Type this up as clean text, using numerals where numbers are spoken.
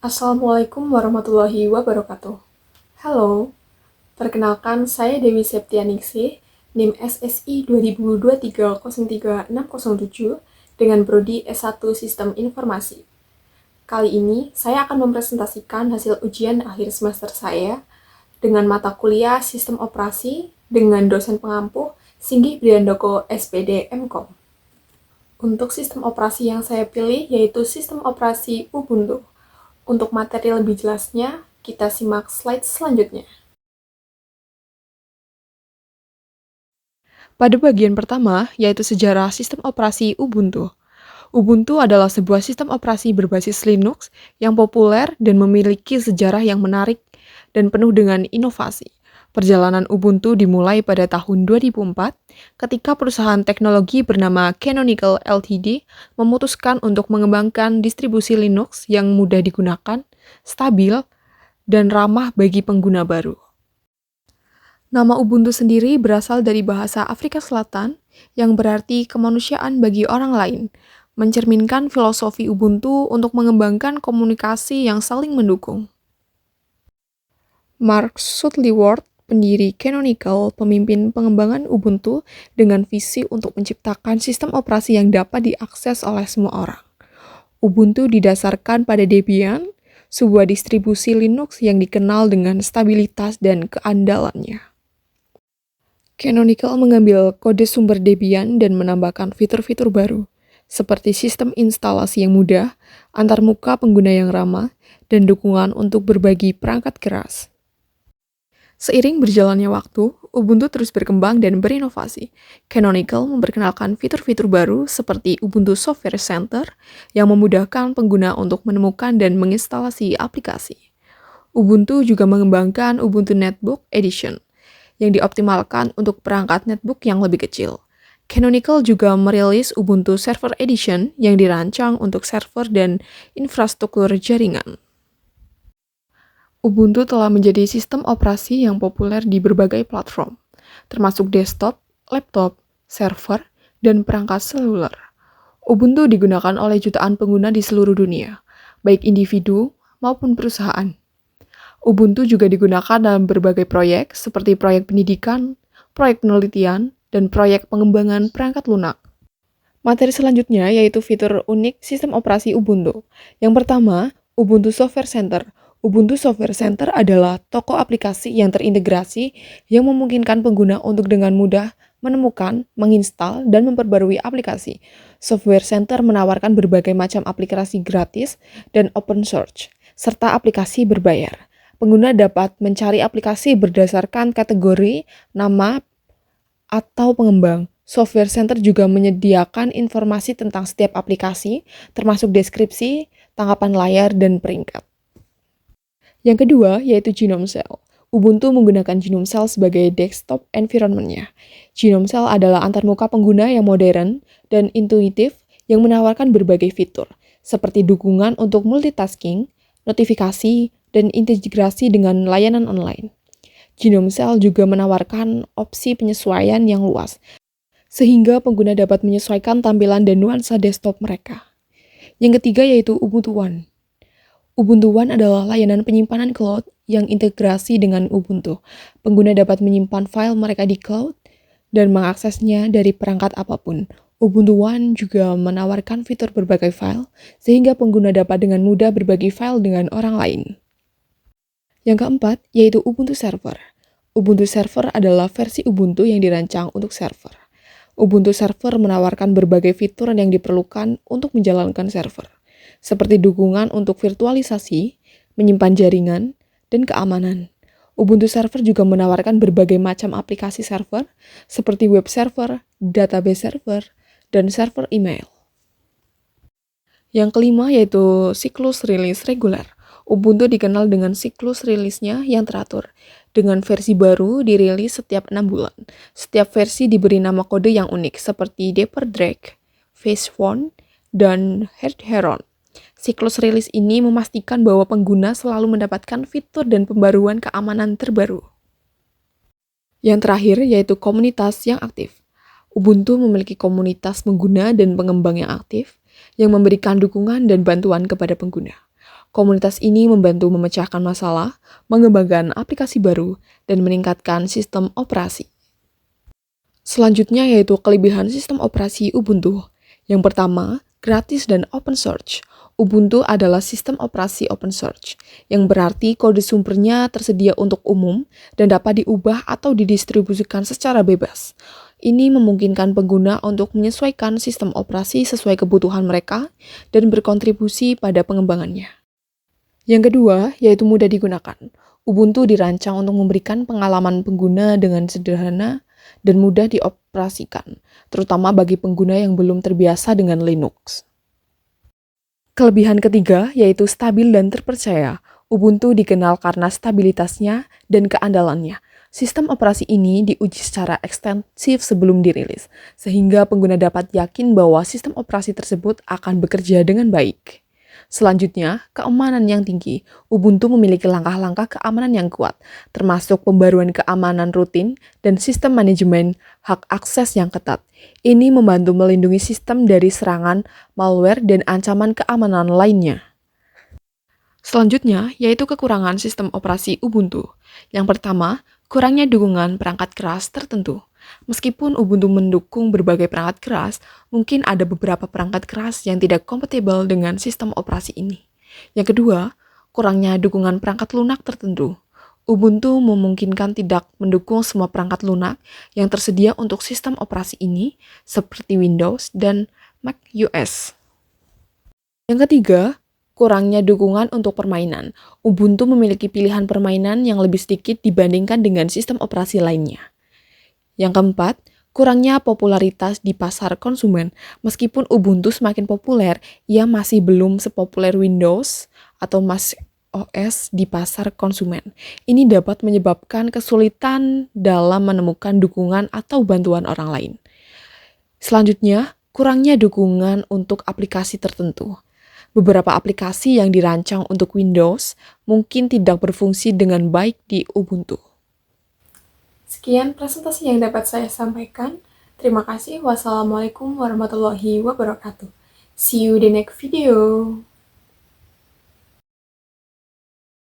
Assalamualaikum warahmatullahi wabarakatuh. Halo, perkenalkan saya Dewi Septianingsih, NIM SSI 2023036607 dengan prodi S1 Sistem Informasi. Kali ini saya akan mempresentasikan hasil ujian akhir semester saya dengan mata kuliah Sistem Operasi dengan dosen pengampu Singgih Briandoko SPD MKOM. Untuk sistem operasi yang saya pilih yaitu sistem operasi Ubuntu. Untuk materi lebih jelasnya, kita simak slide selanjutnya. Pada bagian pertama, yaitu sejarah sistem operasi Ubuntu. Ubuntu adalah sebuah sistem operasi berbasis Linux yang populer dan memiliki sejarah yang menarik dan penuh dengan inovasi. Perjalanan Ubuntu dimulai pada tahun 2004 ketika perusahaan teknologi bernama Canonical Ltd. Memutuskan untuk mengembangkan distribusi Linux yang mudah digunakan, stabil, dan ramah bagi pengguna baru. Nama Ubuntu sendiri berasal dari bahasa Afrika Selatan yang berarti kemanusiaan bagi orang lain, mencerminkan filosofi Ubuntu untuk mengembangkan komunikasi yang saling mendukung. Mark Shuttleworth, pendiri Canonical, pemimpin pengembangan Ubuntu dengan visi untuk menciptakan sistem operasi yang dapat diakses oleh semua orang. Ubuntu didasarkan pada Debian, sebuah distribusi Linux yang dikenal dengan stabilitas dan keandalannya. Canonical mengambil kode sumber Debian dan menambahkan fitur-fitur baru, seperti sistem instalasi yang mudah, antarmuka pengguna yang ramah, dan dukungan untuk berbagi perangkat keras. Seiring berjalannya waktu, Ubuntu terus berkembang dan berinovasi. Canonical memperkenalkan fitur-fitur baru seperti Ubuntu Software Center yang memudahkan pengguna untuk menemukan dan menginstalasi aplikasi. Ubuntu juga mengembangkan Ubuntu Netbook Edition yang dioptimalkan untuk perangkat netbook yang lebih kecil. Canonical juga merilis Ubuntu Server Edition yang dirancang untuk server dan infrastruktur jaringan. Ubuntu telah menjadi sistem operasi yang populer di berbagai platform, termasuk desktop, laptop, server, dan perangkat seluler. Ubuntu digunakan oleh jutaan pengguna di seluruh dunia, baik individu maupun perusahaan. Ubuntu juga digunakan dalam berbagai proyek seperti proyek pendidikan, proyek penelitian, dan proyek pengembangan perangkat lunak. Materi selanjutnya yaitu fitur unik sistem operasi Ubuntu. Yang pertama, Ubuntu Software Center. Ubuntu Software Center adalah toko aplikasi yang terintegrasi yang memungkinkan pengguna untuk dengan mudah menemukan, menginstal, dan memperbarui aplikasi. Software Center menawarkan berbagai macam aplikasi gratis dan open source, serta aplikasi berbayar. Pengguna dapat mencari aplikasi berdasarkan kategori, nama, atau pengembang. Software Center juga menyediakan informasi tentang setiap aplikasi, termasuk deskripsi, tangkapan layar, dan peringkat. Yang kedua, yaitu Genome Cell. Ubuntu menggunakan Genome Cell sebagai desktop environment-nya. Genome Cell adalah antarmuka pengguna yang modern dan intuitif yang menawarkan berbagai fitur, seperti dukungan untuk multitasking, notifikasi, dan integrasi dengan layanan online. Genome Cell juga menawarkan opsi penyesuaian yang luas, sehingga pengguna dapat menyesuaikan tampilan dan nuansa desktop mereka. Yang ketiga yaitu Ubuntu One. Ubuntu One adalah layanan penyimpanan cloud yang integrasi dengan Ubuntu. Pengguna dapat menyimpan file mereka di cloud dan mengaksesnya dari perangkat apapun. Ubuntu One juga menawarkan fitur berbagai file, sehingga pengguna dapat dengan mudah berbagi file dengan orang lain. Yang keempat, yaitu Ubuntu Server. Ubuntu Server adalah versi Ubuntu yang dirancang untuk server. Ubuntu Server menawarkan berbagai fitur yang diperlukan untuk menjalankan server, seperti dukungan untuk virtualisasi, menyimpan jaringan, dan keamanan. Ubuntu Server juga menawarkan berbagai macam aplikasi server, seperti web server, database server, dan server email. Yang kelima yaitu siklus rilis reguler. Ubuntu dikenal dengan siklus rilisnya yang teratur. Dengan versi baru dirilis setiap 6 bulan. Setiap versi diberi nama kode yang unik, seperti Dapper Drake, Facephone, dan Heron. Siklus rilis ini memastikan bahwa pengguna selalu mendapatkan fitur dan pembaruan keamanan terbaru. Yang terakhir yaitu komunitas yang aktif. Ubuntu memiliki komunitas pengguna dan pengembang yang aktif yang memberikan dukungan dan bantuan kepada pengguna. Komunitas ini membantu memecahkan masalah, mengembangkan aplikasi baru, dan meningkatkan sistem operasi. Selanjutnya yaitu kelebihan sistem operasi Ubuntu. Yang pertama, gratis dan open source. Ubuntu adalah sistem operasi open source, yang berarti kode sumbernya tersedia untuk umum dan dapat diubah atau didistribusikan secara bebas. Ini memungkinkan pengguna untuk menyesuaikan sistem operasi sesuai kebutuhan mereka dan berkontribusi pada pengembangannya. Yang kedua, yaitu mudah digunakan. Ubuntu dirancang untuk memberikan pengalaman pengguna dengan sederhana dan mudah dioperasikan, terutama bagi pengguna yang belum terbiasa dengan Linux. Kelebihan ketiga yaitu stabil dan terpercaya. Ubuntu dikenal karena stabilitasnya dan keandalannya. Sistem operasi ini diuji secara ekstensif sebelum dirilis, sehingga pengguna dapat yakin bahwa sistem operasi tersebut akan bekerja dengan baik. Selanjutnya, keamanan yang tinggi. Ubuntu memiliki langkah-langkah keamanan yang kuat, termasuk pembaruan keamanan rutin dan sistem manajemen hak akses yang ketat. Ini membantu melindungi sistem dari serangan, malware, dan ancaman keamanan lainnya. Selanjutnya, yaitu kekurangan sistem operasi Ubuntu. Yang pertama, kurangnya dukungan perangkat keras tertentu. Meskipun Ubuntu mendukung berbagai perangkat keras, mungkin ada beberapa perangkat keras yang tidak kompatibel dengan sistem operasi ini. Yang kedua, kurangnya dukungan perangkat lunak tertentu. Ubuntu memungkinkan tidak mendukung semua perangkat lunak yang tersedia untuk sistem operasi ini, seperti Windows dan Mac OS. Yang ketiga, kurangnya dukungan untuk permainan. Ubuntu memiliki pilihan permainan yang lebih sedikit dibandingkan dengan sistem operasi lainnya. Yang keempat, kurangnya popularitas di pasar konsumen. Meskipun Ubuntu semakin populer, ia masih belum sepopuler Windows atau Mac OS di pasar konsumen. Ini dapat menyebabkan kesulitan dalam menemukan dukungan atau bantuan orang lain. Selanjutnya, kurangnya dukungan untuk aplikasi tertentu. Beberapa aplikasi yang dirancang untuk Windows mungkin tidak berfungsi dengan baik di Ubuntu. Sekian presentasi yang dapat saya sampaikan. Terima kasih. Wassalamualaikum warahmatullahi wabarakatuh. See you di next video.